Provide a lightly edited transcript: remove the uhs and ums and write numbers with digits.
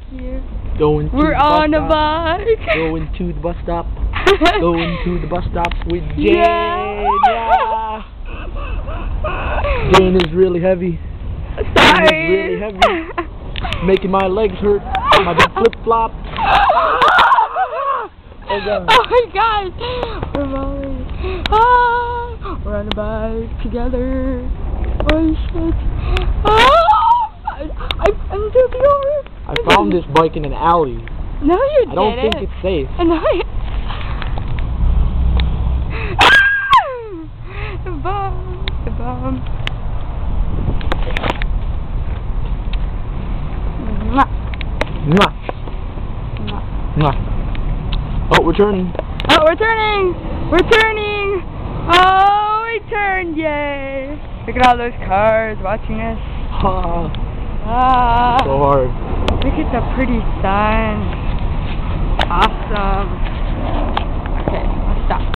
Here. We're on a bike. Going to the bus stop. Going to the bus stop with Jane. Yeah. Jane is really heavy. Sorry. Jane is really heavy. Making my legs hurt. My big flip flop. Oh god. Oh my god. We're rolling. Ah, we're on a bike together. Oh shit. I'm tipping over. I found this bike in an alley. No, you didn't. I don't think it's safe. No, the bomb. The bomb. Mwah. Mwah. Mwah. Mwah. Oh, we're turning. Oh, we're turning. We're turning. Oh, we turned. Yay. Look at all those cars watching us. Ah. So hard. Look at the pretty sun. Awesome.